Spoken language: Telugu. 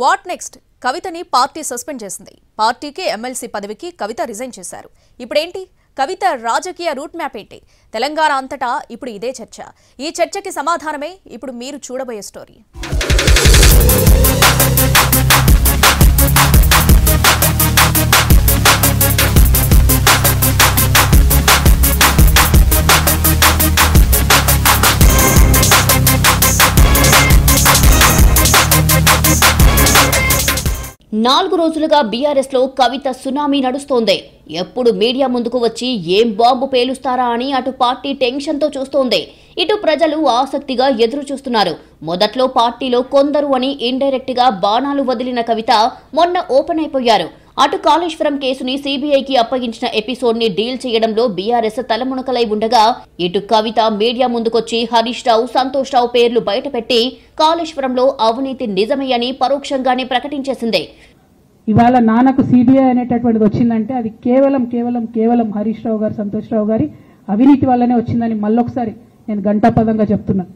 What next? కవితని పార్టీ సస్పెండ్ చేసింది. పార్టీకి ఎమ్మెల్సీ పదవికి కవిత రిజైన్ చేశారు. ఇప్పుడేంటి? కవిత రాజకీయ రూట్ మ్యాప్ ఏంటి? తెలంగాణ అంతటా ఇప్పుడు ఇదే చర్చ. ఈ చర్చకి సమాధానమే ఇప్పుడు మీరు చూడబోయే స్టోరీ. నాలుగు రోజులుగా బీఆర్ఎస్ లో కవిత సునామీ నడుస్తోంది. ఎప్పుడు మీడియా ముందుకు వచ్చి ఏం బాంబు పేలుస్తారా అని అటు పార్టీ టెన్షన్ తో చూస్తోంది. ఇటు ప్రజలు ఆసక్తిగా ఎదురు చూస్తున్నారు. మొదట్లో పార్టీలో కొందరు అని ఇండైరెక్ట్ గా బాణాలు వదిలిన కవిత మొన్న ఓపెన్ అయిపోయారు. అటు కాళేశ్వరం కేసుని సిబిఐకి అప్పగించిన ఎపిసోడ్ ని డీల్ చేయడంలో బీఆర్ఎస్ తలమునకలై ఉండగా, ఇటు కవిత మీడియా ముందుకొచ్చి హరీష్ రావు, సంతోష్ రావు పేర్లు బయటపెట్టి కాళేశ్వరంలో అవినీతి నిజమే అని పరోక్షంగానే ప్రకటించేసింది. ఇవాళ నాన్నకు సిబిఐ అనేటటువంటిది వచ్చిందంటే అది కేవలం హరీష్ రావు గారు, సంతోష్ రావు గారి అవినీతి వల్లనే వచ్చిందని మళ్ళొకసారి నేను ఘంటాపదంగా చెప్తున్నా.